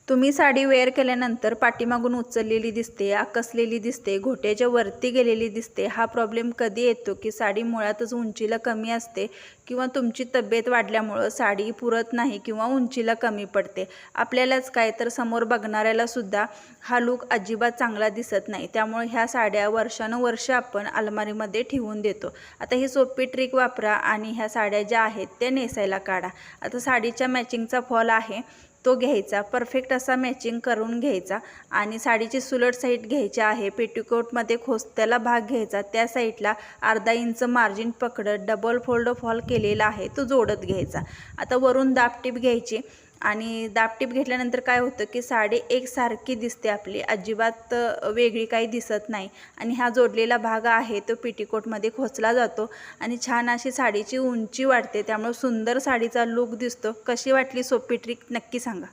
तुम्ही साडी वेअर केल्यानंतर पाठीमागून उचललेली दिसते, आकसलेली दिसते, घोट्याच्या वरती गेलेली दिसते. हा प्रॉब्लेम कधी येतो की साडी मुळातच उंचीला कमी असते किंवा तुमची तब्येत वाढल्यामुळं साडी पुरत नाही किंवा उंचीला कमी पडते. आपल्यालाच काय तर समोर बघणाऱ्याला सुद्धा हा लूक अजिबात चांगला दिसत नाही. त्यामुळे ह्या साड्या वर्षानुवर्ष आपण अलमारीमध्ये ठेवून देतो. आता ही सोपी ट्रिक वापरा आणि ह्या साड्या ज्या आहेत त्या नेसायला काढा. आता साडीच्या मॅचिंगचा फॉल आहे तो घ्यायचा, परफेक्ट असा मॅचिंग करून घ्यायचा आणि साडीची सुलट साईड घ्यायची आहे. पेटिकोटमध्ये खोचत्याला भाग घ्यायचा, त्या साईडला अर्धा इंच मार्जिन पकडत डबल फोल्ड फॉल केलेला आहे तो जोडत घ्यायचा. आता वरून दाबटीप घ्यायची आणि दाबटीप घेतल्यानंतर काय होतं की साडी एकसारखी दिसते, आपली अजिबात वेगळी काही दिसत नाही. आणि हा जोडलेला भाग आहे तो पेटिकोटमध्ये खोचला जातो आणि छान अशी साडीची उंची वाढते. त्यामुळे सुंदर साडीचा लूक दिसतो. कशी वाटली सोपी ट्रिक नक्की सांगा.